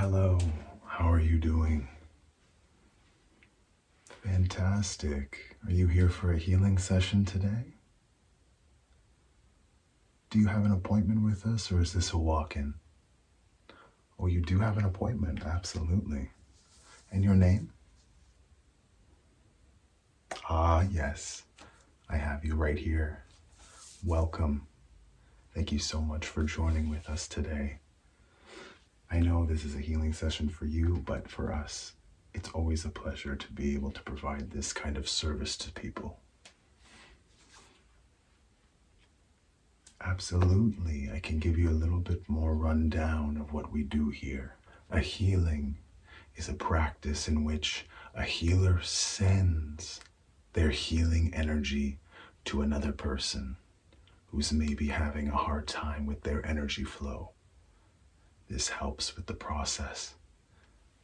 Hello, how are you doing? Fantastic. Are you here for a healing session today? Do you have an appointment with us or is this a walk-in? Oh, you do have an appointment, absolutely. And your name? Ah, yes, I have you right here. Welcome. Thank you so much for joining with us today. I know this is a healing session for you, but for us, it's always a pleasure to be able to provide this kind of service to people. Absolutely, I can give you a little bit more rundown of what we do here. A healing is a practice in which a healer sends their healing energy to another person who's maybe having a hard time with their energy flow. This helps with the process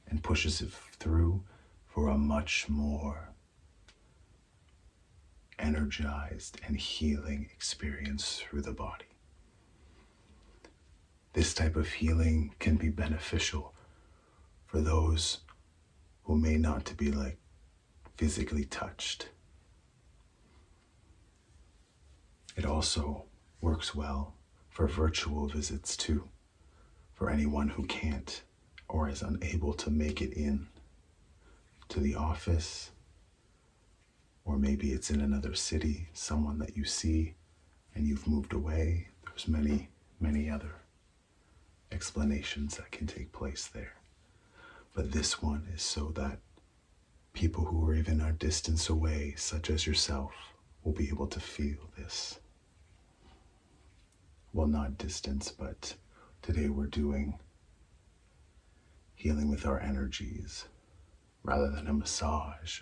and pushes it through for a much more energized and healing experience through the body. This type of healing can be beneficial for those who may not be physically touched. It also works well for virtual visits too, for anyone who can't or is unable to make it in to the office, or maybe it's in another city, someone that you see and you've moved away. There's many other explanations that can take place there. But this one is so that people who are even a distance away, such as yourself, will be able to feel this. Well, not distance, but today we're doing healing with our energies rather than a massage,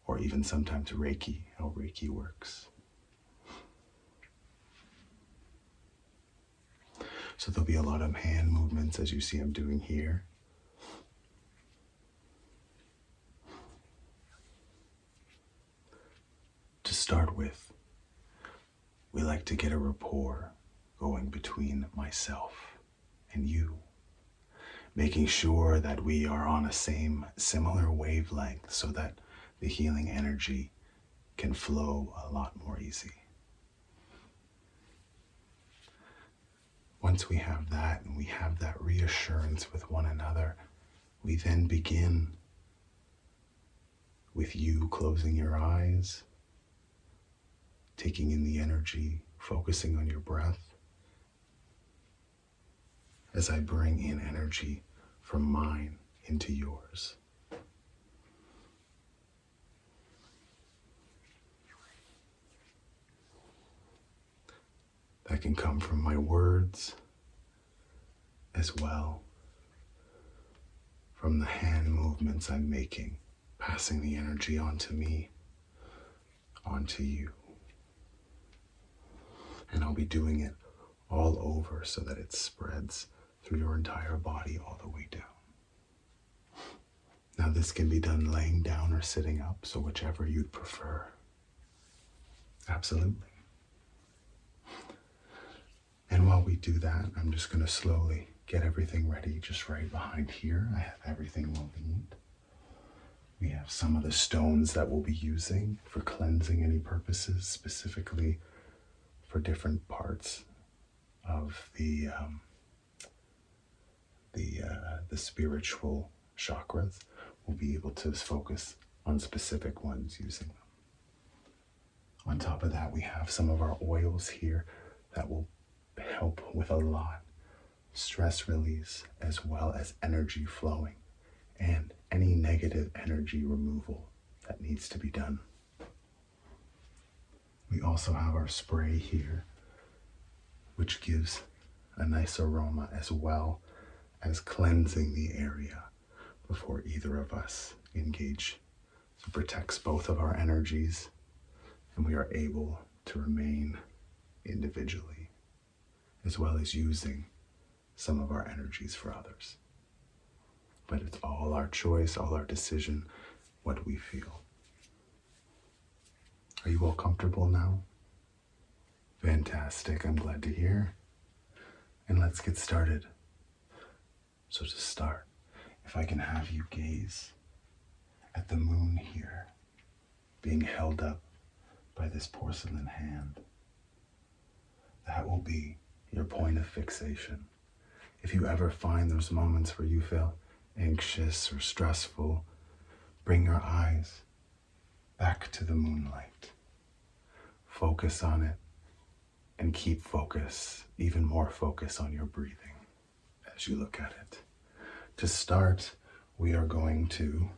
or even sometimes Reiki, how Reiki works. So there'll be a lot of hand movements as you see I'm doing here. To start with, we like to get a rapport going between myself and you, making sure that we are on a similar wavelength so that the healing energy can flow a lot more easy. Once we have that and we have that reassurance with one another, we then begin with you closing your eyes, taking in the energy, focusing on your breath, as I bring in energy from mine into yours. That can come from my words as well, from the hand movements I'm making, passing the energy onto me, onto you. And I'll be doing it all over so that it spreads through your entire body all the way down. Now this can be done laying down or sitting up, so whichever you'd prefer. Absolutely. And while we do that, I'm just going to slowly get everything ready just right behind here. I have everything we'll need. We have some of the stones that we'll be using for cleansing any purposes, specifically for different parts of the spiritual chakras. We'll be able to focus on specific ones using them. On top of that, we have some of our oils here that will help with a lot stress release as well as energy flowing and any negative energy removal that needs to be done. We also have our spray here, which gives a nice aroma as well as cleansing the area before either of us engage. So it protects both of our energies and we are able to remain individually, as well as using some of our energies for others. But it's all our choice, all our decision, what we feel. Are you all comfortable now? Fantastic, I'm glad to hear. And let's get started. So to start, if I can have you gaze at the moon here, being held up by this porcelain hand, that will be your point of fixation. If you ever find those moments where you feel anxious or stressful, bring your eyes back to the moonlight. Focus on it and keep focus, even more focus on your breathing as you look at it. To start, we are going to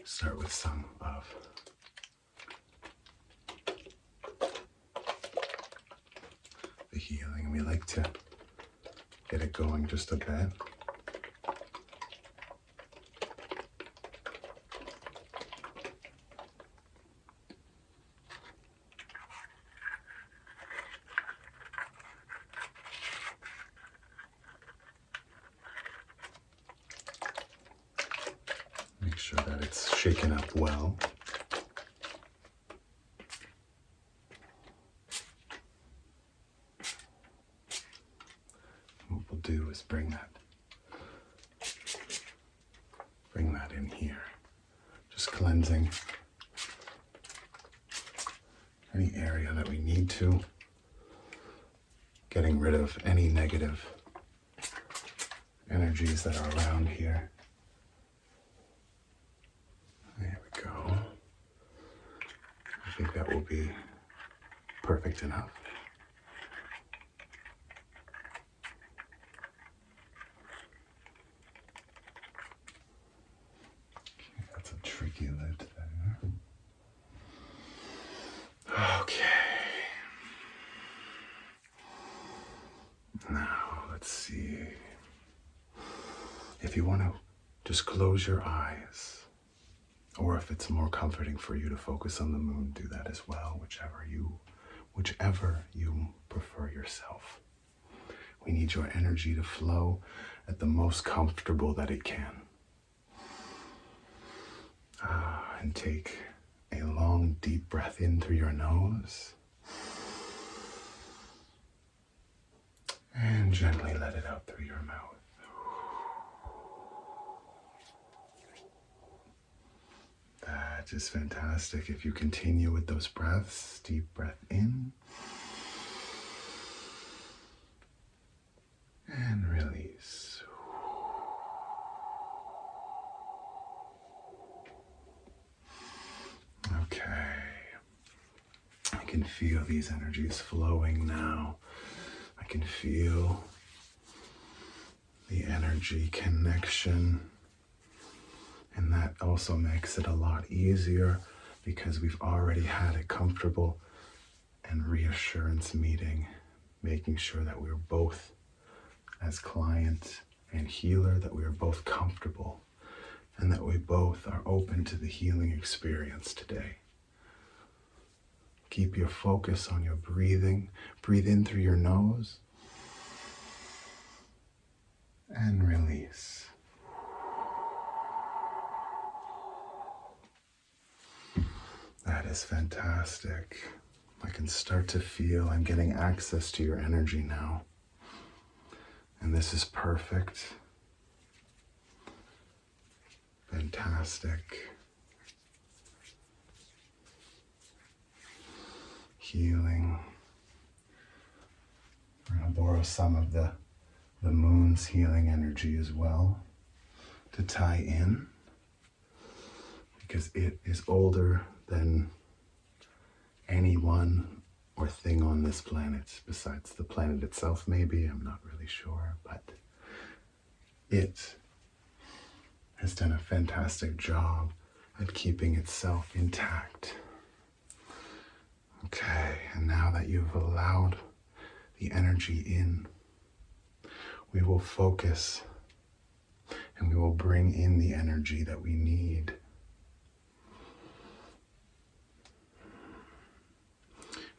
start with some of the healing. We like to get it going just a bit. Make sure that it's shaken up well. What we'll do is bring that in here. Just cleansing any area that we need to. Getting rid of any negative energies that are around here. There we go. I think that will be perfect enough. Okay, that's a tricky lid there. Okay. Now, let's see. If you want to just close your eyes, or if it's more comforting for you to focus on the moon, do that as well, whichever you prefer yourself. We need your energy to flow at the most comfortable that it can. And take a long, deep breath in through your nose. And gently let it out through your mouth. That is fantastic. If you continue with those breaths, deep breath in. And release. Okay. I can feel these energies flowing now. I can feel the energy connection. And that also makes it a lot easier because we've already had a comfortable and reassurance meeting, making sure that we're both, as client and healer, that we are both comfortable and that we both are open to the healing experience today. Keep your focus on your breathing. Breathe in through your nose and release. That is fantastic. I can start to feel I'm getting access to your energy now. And this is perfect. Fantastic. Healing. We're going to borrow some of the moon's healing energy as well to tie in, because it is older than anyone or thing on this planet, besides the planet itself maybe, I'm not really sure, but it has done a fantastic job at keeping itself intact. Okay, and now that you've allowed the energy in, we will focus and we will bring in the energy that we need.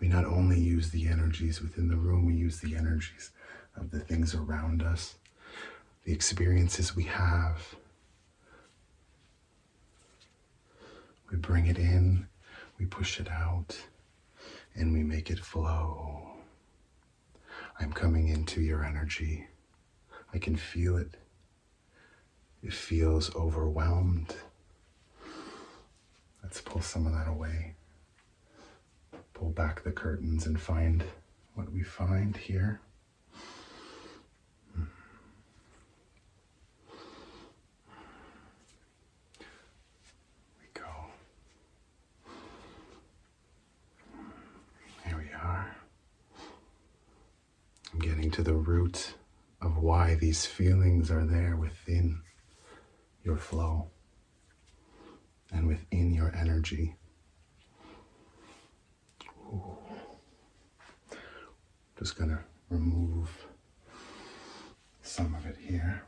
We not only use the energies within the room, we use the energies of the things around us, the experiences we have. We bring it in, we push it out, and we make it flow. I'm coming into your energy. I can feel it. It feels overwhelmed. Let's pull some of that away. Pull back the curtains and find what we find here. We go. Here we are. I'm getting to the root of why these feelings are there within your flow and within your energy. Ooh. Just gonna remove some of it here.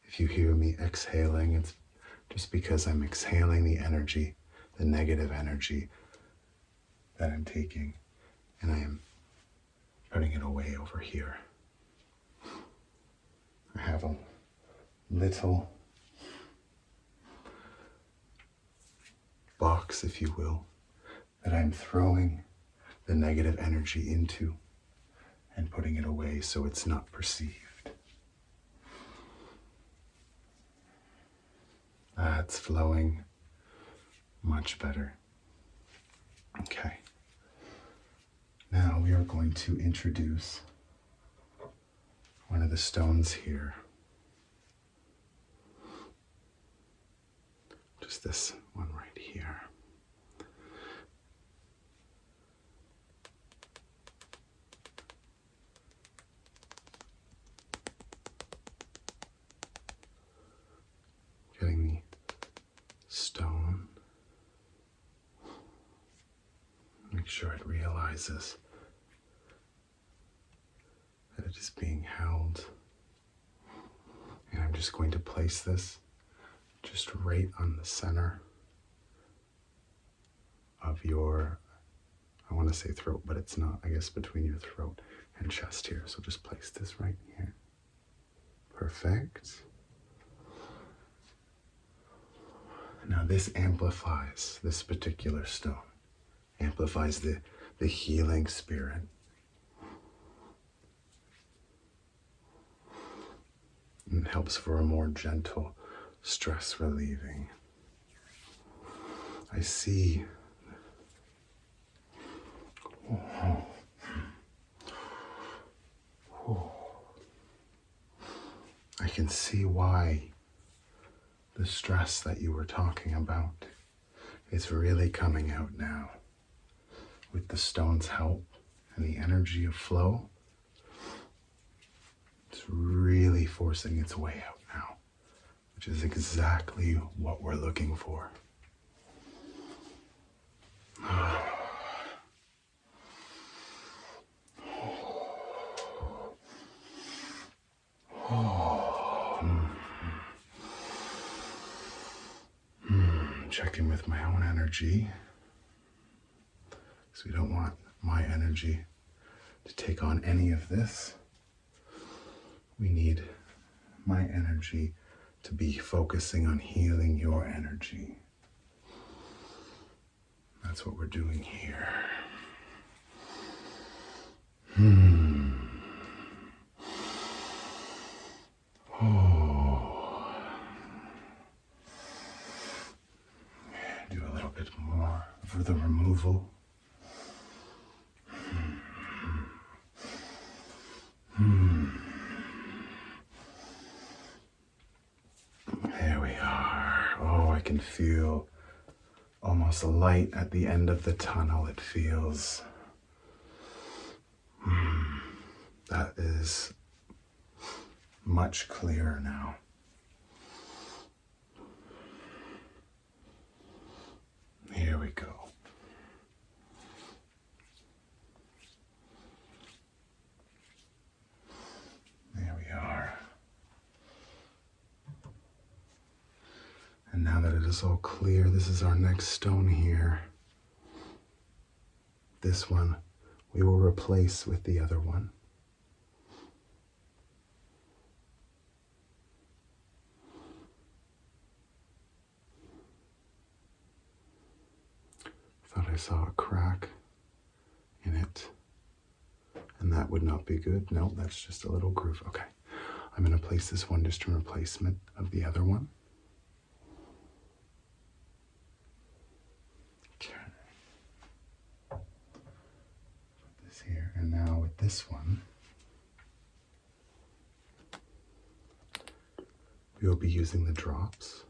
If you hear me exhaling, it's just because I'm exhaling the energy, the negative energy that I'm taking, and I am putting it away over here. I have a little box, if you will, that I'm throwing the negative energy into and putting it away so it's not perceived. That's flowing much better. Okay. Now we are going to introduce one of the stones here. Just this one right here. Getting the stone. Make sure it realizes that it is being held. And I'm just going to place this just right on the center of your, I want to say throat, but it's not, I guess between your throat and chest here. So just place this right here. Perfect. Now this amplifies, this particular stone, amplifies the healing spirit. And helps for a more gentle, stress relieving. I see. I can see why the stress that you were talking about is really coming out now. With the stone's help and the energy of flow, it's really forcing its way out now, which is exactly what we're looking for. Checking with my own energy, because we don't want my energy to take on any of this. We need my energy to be focusing on healing your energy. That's what we're doing here. Do a little bit more for the removal. There we are. Oh, I can feel almost a light at the end of the tunnel. It feels that is much clearer now. Here we go. There we are. And now that it is all clear, this is our next stone here. This one we will replace with the other one. I saw a crack in it. And that would not be good. No, that's just a little groove. Okay. I'm going to place this one just in replacement of the other one. Okay. Put this here. And now with this one, we will be using the drops.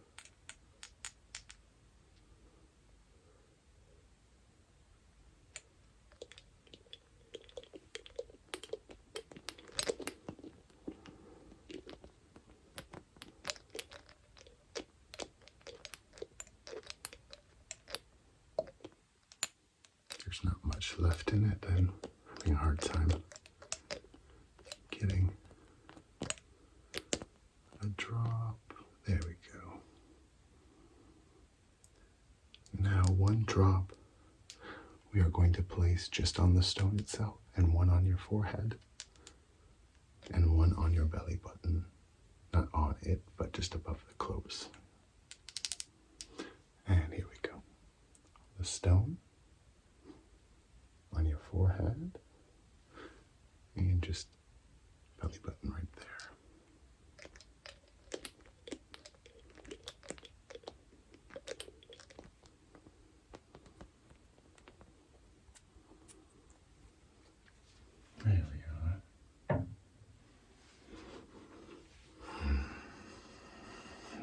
There's not much left in it, then I'm having a hard time getting a drop. There we go. Now one drop we are going to place just on the stone itself, and one on your forehead, and one on your belly button. Not on it, but just above the clothes. And here we go. The stone on your forehead, and just belly button right there. There we are.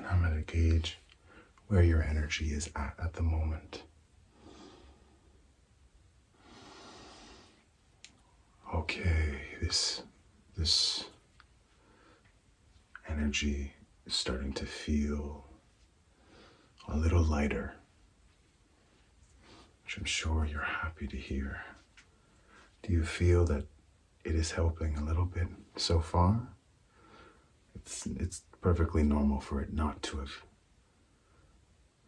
I'm going to gauge where your energy is at the moment. Okay, this energy is starting to feel a little lighter, which I'm sure you're happy to hear. Do you feel that it is helping a little bit so far? It's perfectly normal for it not to have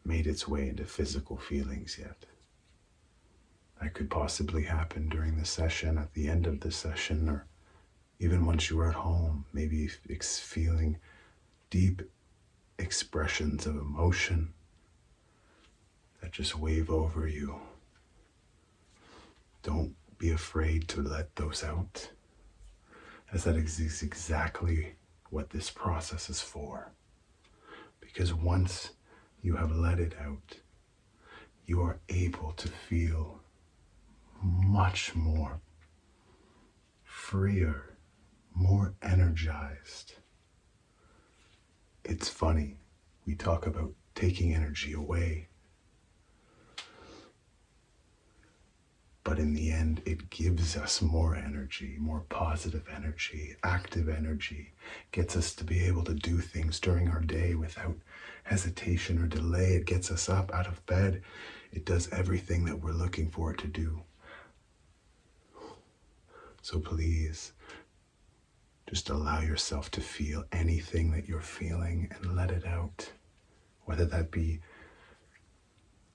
made its way into physical feelings yet. That could possibly happen during the session, at the end of the session, or even once you are at home, maybe feeling deep expressions of emotion that just wave over you. Don't be afraid to let those out, as that is exactly what this process is for. Because once you have let it out, you are able to feel much more freer, more energized. It's funny, we talk about taking energy away, but in the end, it gives us more energy, more positive energy, active energy, gets us to be able to do things during our day without hesitation or delay. It gets us up out of bed. It does everything that we're looking for it to do. So please, just allow yourself to feel anything that you're feeling and let it out, whether that be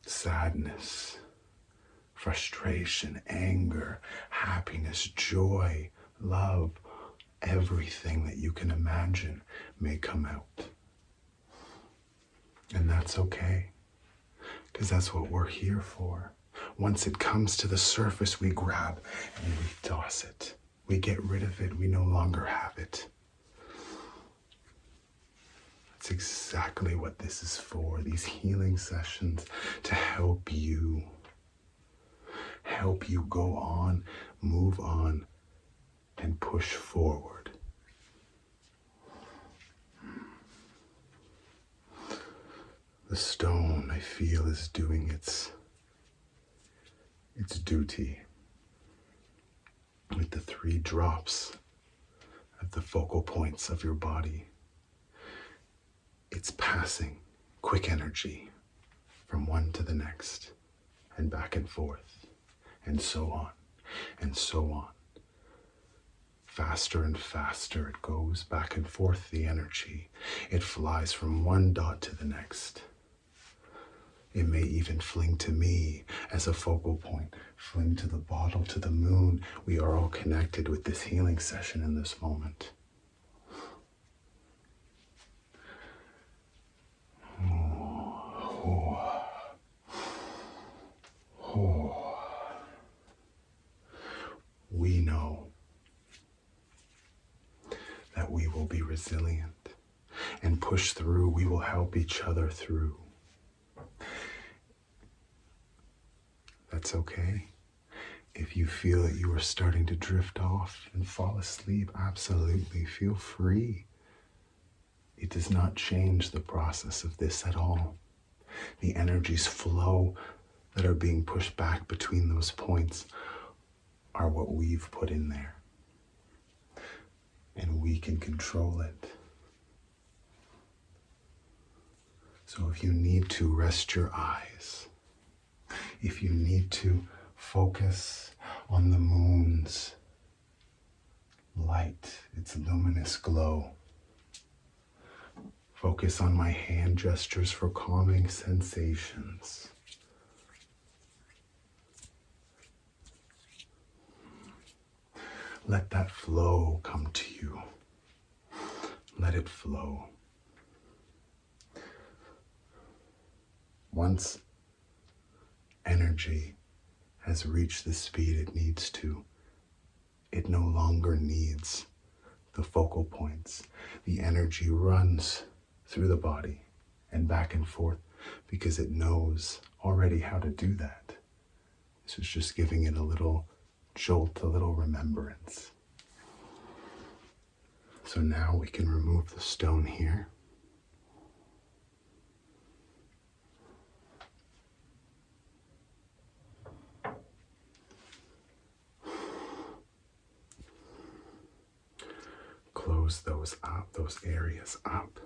sadness, frustration, anger, happiness, joy, love, everything that you can imagine may come out. And that's okay, because that's what we're here for. Once it comes to the surface, we grab and we toss it. We get rid of it. We no longer have it. That's exactly what this is for, these healing sessions, to help you go on, move on, and push forward. The stone, I feel, is doing its duty with the 3 drops at the focal points of your body. It's passing quick energy from one to the next, and back and forth, and so on, and so on. Faster and faster it goes back and forth, the energy. It flies from one dot to the next. It may even fling to me as a focal point, fling to the bottle, to the moon. We are all connected with this healing session in this moment. resilient and push through. We will help each other through. That's okay. If you feel that you are starting to drift off and fall asleep, absolutely feel free. It does not change the process of this at all. The energies flow that are being pushed back between those points are what we've put in there. And we can control it. So if you need to, rest your eyes. If you need to, focus on the moon's light, its luminous glow. Focus on my hand gestures for calming sensations. Let that flow come to you. Let it flow. Once energy has reached the speed it needs to, it no longer needs the focal points. The energy runs through the body and back and forth because it knows already how to do that. This is just giving it a little jolt, a little remembrance. So now we can remove the stone here. Close those up, those areas up.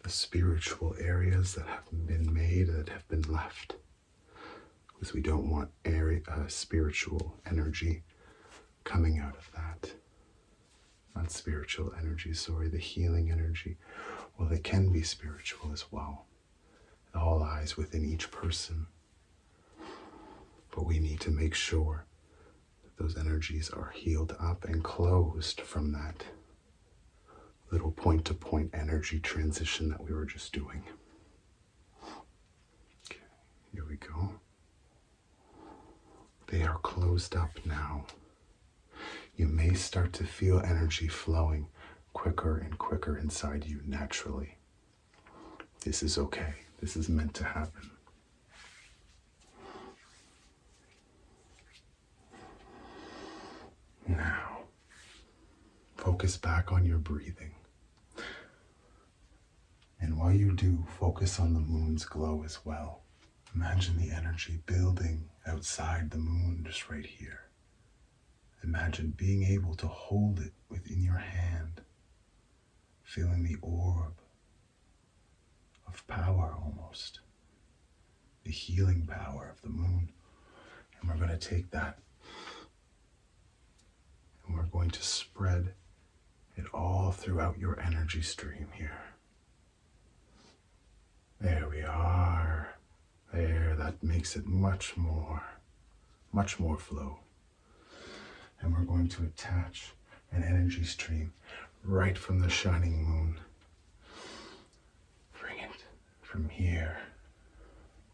The spiritual areas that have been made, that have been left. Because we don't want spiritual energy coming out of that. Not spiritual energy, sorry, the healing energy. Well, it can be spiritual as well. It all lies within each person. But we need to make sure that those energies are healed up and closed from that little point-to-point energy transition that we were just doing. Okay, here we go. They are closed up now. You may start to feel energy flowing quicker and quicker inside you naturally. This is okay. This is meant to happen. Now, focus back on your breathing. And while you do, focus on the moon's glow as well. Imagine the energy building outside the moon just right here. Imagine being able to hold it within your hand, feeling the orb of power almost, the healing power of the moon. And we're going to take that and we're going to spread it all throughout your energy stream here. There we are. There, that makes it much more flow. And we're going to attach an energy stream right from the shining moon. Bring it from here.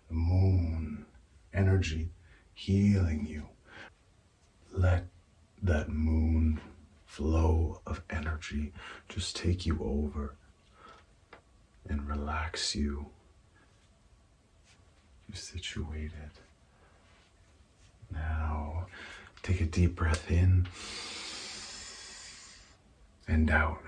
The moon energy healing you. Let that moon flow of energy just take you over and relax you. You're situated. Now, take a deep breath in and out.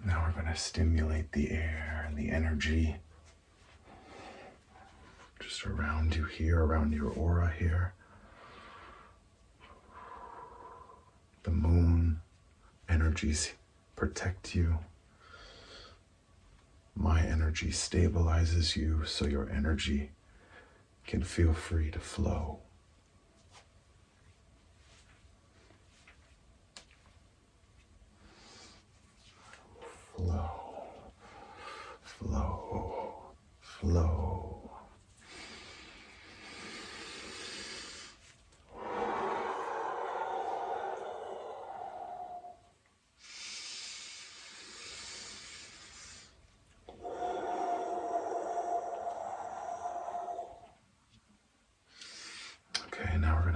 Now we're going to stimulate the air and the energy just around you here, around your aura here. The moon energies protect you. My energy stabilizes you so your energy can feel free to flow. Flow, flow, flow.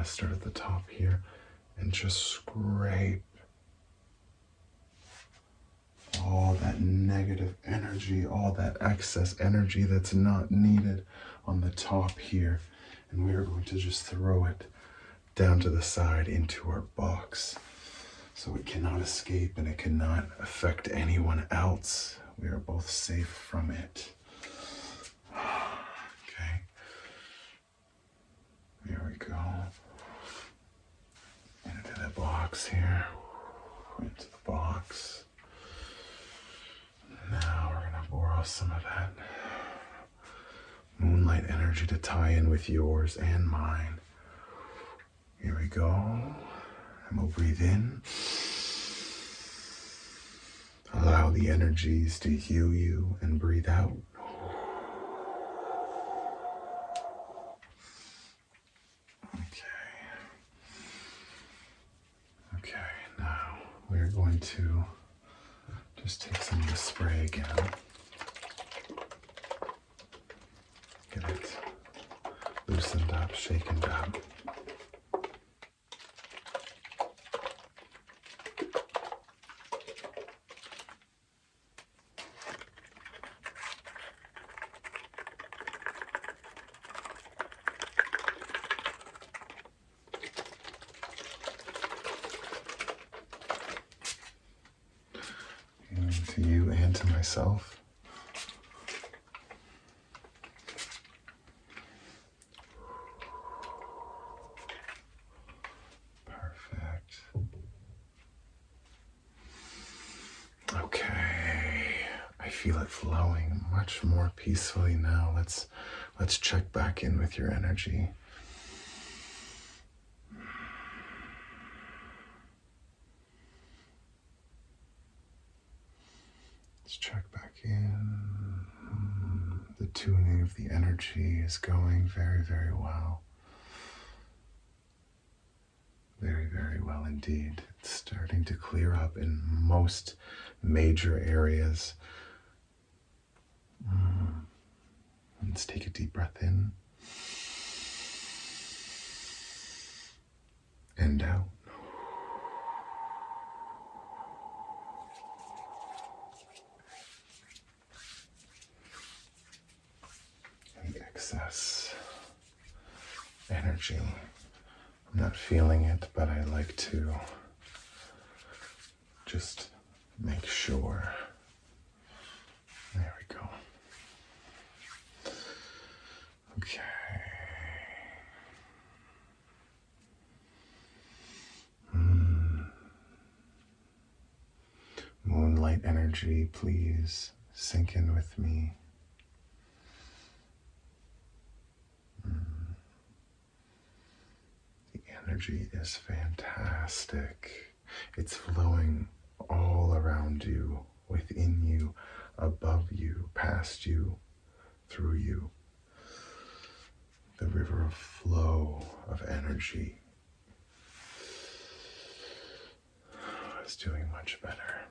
to start at the top here and just scrape all that negative energy, all that excess energy that's not needed on the top here. And we are going to just throw it down to the side into our box so it cannot escape and it cannot affect anyone else. We are both safe from it. Okay. Here we go. Into the box here. Into the box. Now we're going to borrow some of that moonlight energy to tie in with yours and mine. Here we go. And we'll breathe in. Allow the energies to heal you and breathe out. Okay, now we're going to just take some of the spray again. Get it loosened up, shaken up. To you and to myself. Perfect. Okay, I feel it flowing much more peacefully now. Let's check back in with your energy. Let's check back in. The tuning of the energy is going very, very well. Very, very well indeed. It's starting to clear up in most major areas. Let's take a deep breath in. And out. Excess energy. I'm not feeling it, but I like to just make sure. There we go. Okay. Moonlight energy, please sink in with me. Energy is fantastic. It's flowing all around you, within you, above you, past you, through you. The river of flow of energy is doing much better.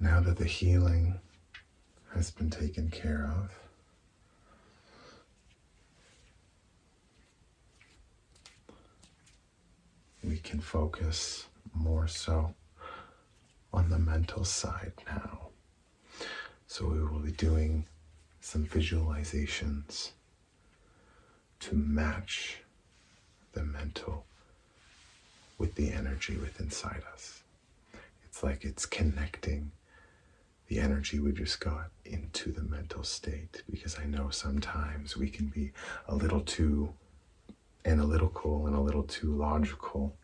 Now that the healing has been taken care of, we can focus more so on the mental side now. So we will be doing some visualizations to match the mental with the energy within inside us. It's like it's connecting the energy we just got into the mental state, because I know sometimes we can be a little too analytical and a little too logical,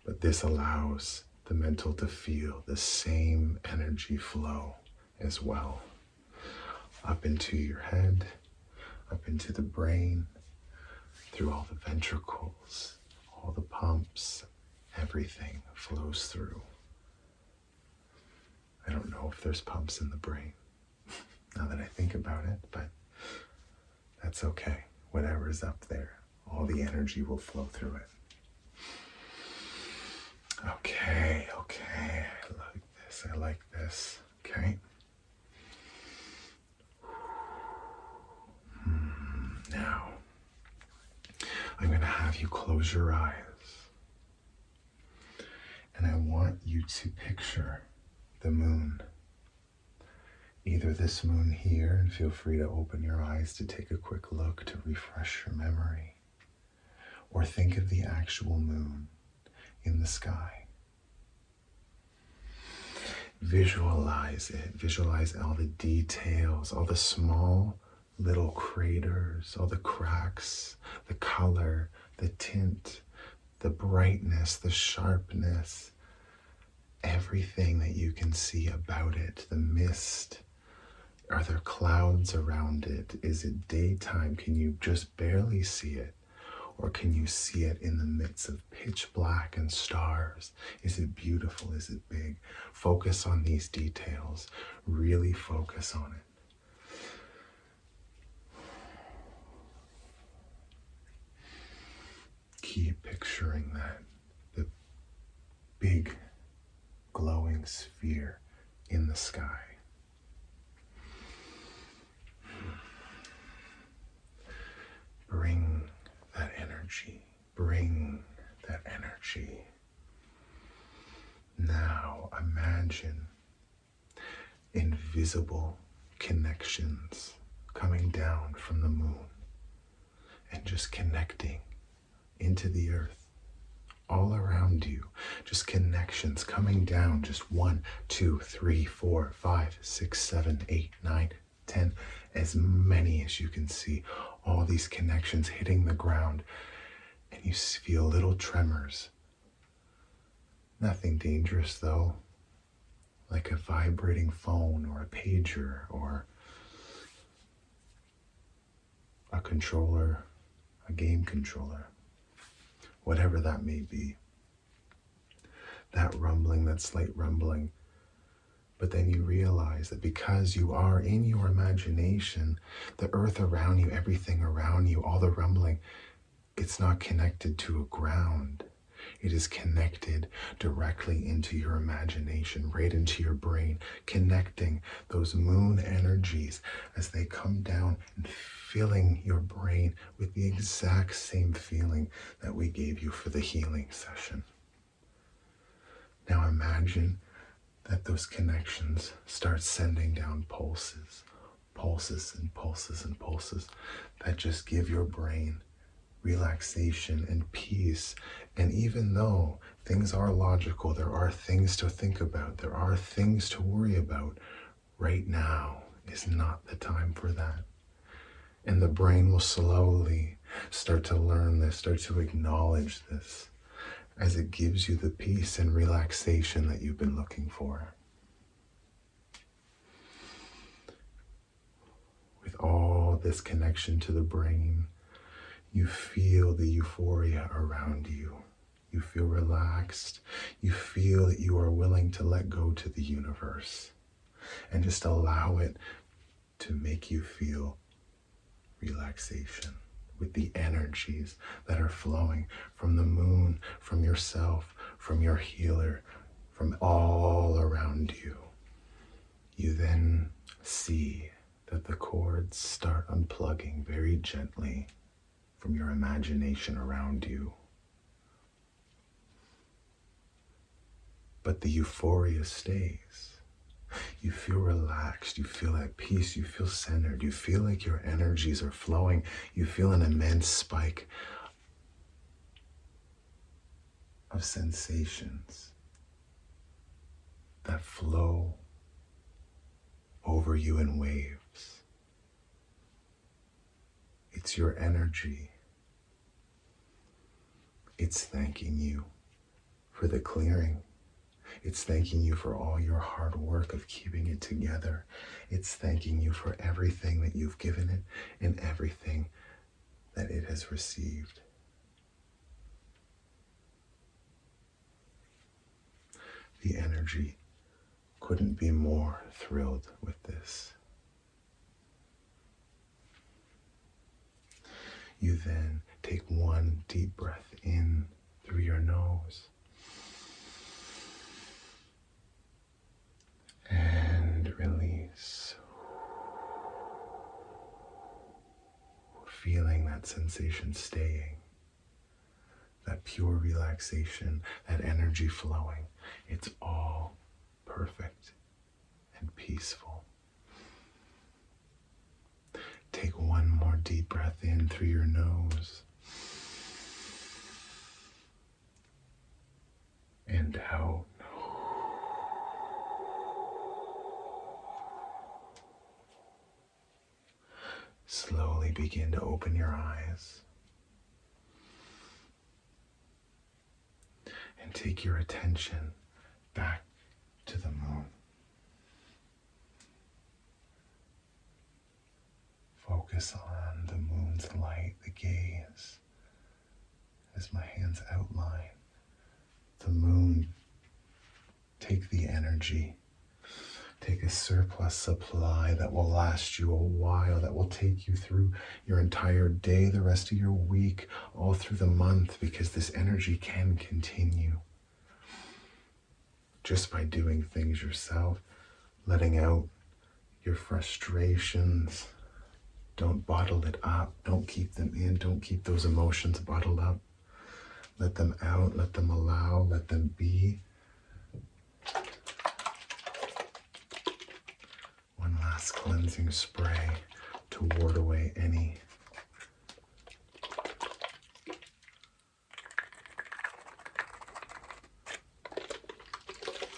but this allows the mental to feel the same energy flow as well, up into your head, up into the brain, through all the ventricles, all the pumps, everything flows through. I don't know if there's pumps in the brain, now that I think about it, but that's okay. Whatever is up there, all the energy will flow through it. Okay. I like this. Okay. Now, close your eyes. And I want you to picture the moon. Either this moon here, and feel free to open your eyes to take a quick look to refresh your memory. Or think of the actual moon in the sky. Visualize it. Visualize all the details, all the small little craters, all the cracks, the color, the tint, the brightness, the sharpness, everything that you can see about it, the mist. Are there clouds around it? Is it daytime? Can you just barely see it? Or can you see it in the midst of pitch black and stars? Is it beautiful? Is it big? Focus on these details. Really focus on it. Keep picturing that. The big glowing sphere in the sky. Bring that energy. Bring that energy. Now imagine invisible connections coming down from the moon and just connecting into the earth all around you. Just connections coming down. Just 1, 2, 3, 4, 5, 6, 7, 8, 9, 10, as many as you can see. All these connections hitting the ground, and you feel little tremors. Nothing dangerous though, like a vibrating phone or a pager or a controller, a game controller, whatever that may be. That rumbling, that slight rumbling. But then you realize that because you are in your imagination, the earth around you, everything around you, all the rumbling, it's not connected to a ground. It is connected directly into your imagination, right into your brain, connecting those moon energies as they come down and filling your brain with the exact same feeling that we gave you for the healing session. Now imagine that those connections start sending down pulses, pulses and pulses and pulses that just give your brain relaxation and peace. And even though things are logical, there are things to think about, there are things to worry about, right now is not the time for that. And the brain will slowly start to learn this, start to acknowledge this, as it gives you the peace and relaxation that you've been looking for. With all this connection to the brain, you feel the euphoria around you. You feel relaxed. You feel that you are willing to let go to the universe and just allow it to make you feel relaxation with the energies that are flowing from the moon, from yourself, from your healer, from all around you. You then see that the cords start unplugging very gently from your imagination around you. But the euphoria stays. You feel relaxed, you feel at peace, you feel centered, you feel like your energies are flowing, you feel an immense spike of sensations that flow over you in waves. It's your energy. It's thanking you for the clearing. It's thanking you for all your hard work of keeping it together. It's thanking you for everything that you've given it and everything that it has received. The energy couldn't be more thrilled with this. You then take one deep breath in through your nose and release, feeling that sensation staying. that pure relaxation, that energy flowing. It's all perfect and peaceful. Take one more deep breath in through your nose and out. Slowly begin to open your eyes and take your attention back to the moon. Focus on the moon's light, the gaze, as my hands outline. The moon, take the energy, take a surplus supply that will last you a while, that will take you through your entire day, the rest of your week, all through the month, because this energy can continue. Just by doing things yourself, letting out your frustrations. Don't bottle it up. Don't keep them in. Don't keep those emotions bottled up. Let them out. Let them allow. Let them be. One last cleansing spray to ward away any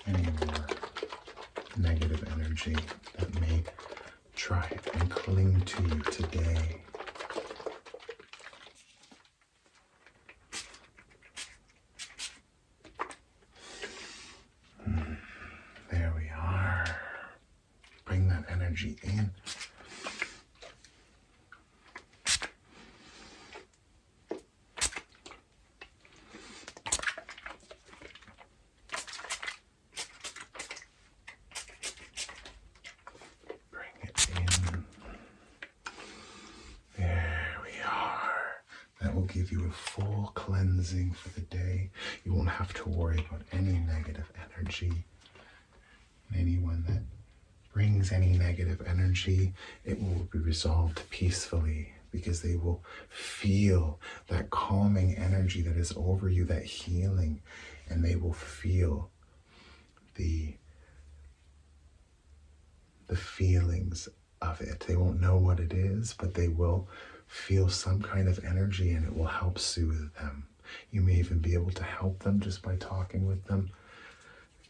more negative energy that may try and cling to you today. There we are. Bring that energy in. Give you a full cleansing for the day. You won't have to worry about any negative energy. Anyone that brings any negative energy, it will be resolved peacefully, because they will feel that calming energy that is over you, that healing, and they will feel the feelings of it. They won't know what it is, but they will feel some kind of energy, and it will help soothe them. You may even be able to help them just by talking with them.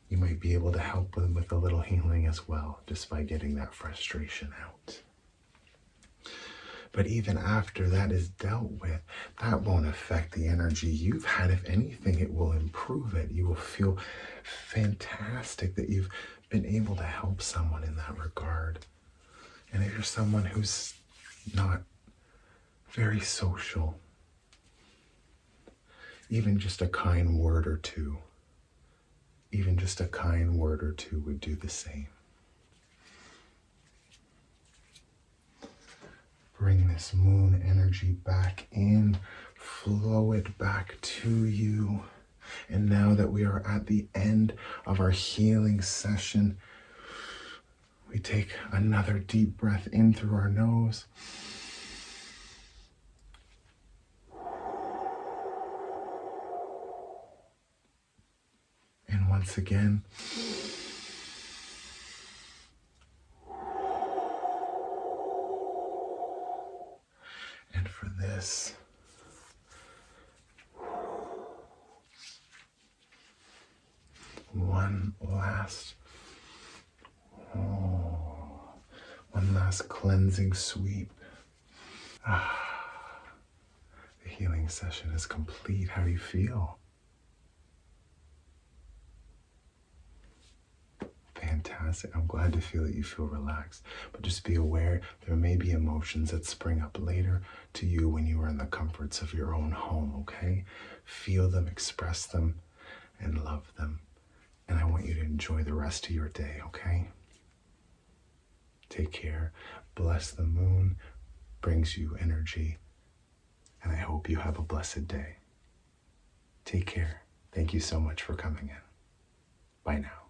You might be able to help them with a little healing as well, just by getting that frustration out. But even after that is dealt with, that won't affect the energy you've had. If anything, it will improve it. You will feel fantastic that you've been able to help someone in that regard. And if you're someone who's not very social, even just a kind word or two, would do the same. Bring this moon energy back in, flow it back to you. And now that we are at the end of our healing session, we take another deep breath in through our nose. And once again, and for this, one last cleansing sweep. The healing session is complete. How do you feel? Fantastic. I'm glad to feel that you feel relaxed, but just be aware there may be emotions that spring up later to you when you are in the comforts of your own home, okay? Feel them, express them, and love them. And I want you to enjoy the rest of your day, okay? Take care. Bless the moon, brings you energy, and I hope you have a blessed day. Take care. Thank you so much for coming in. Bye now.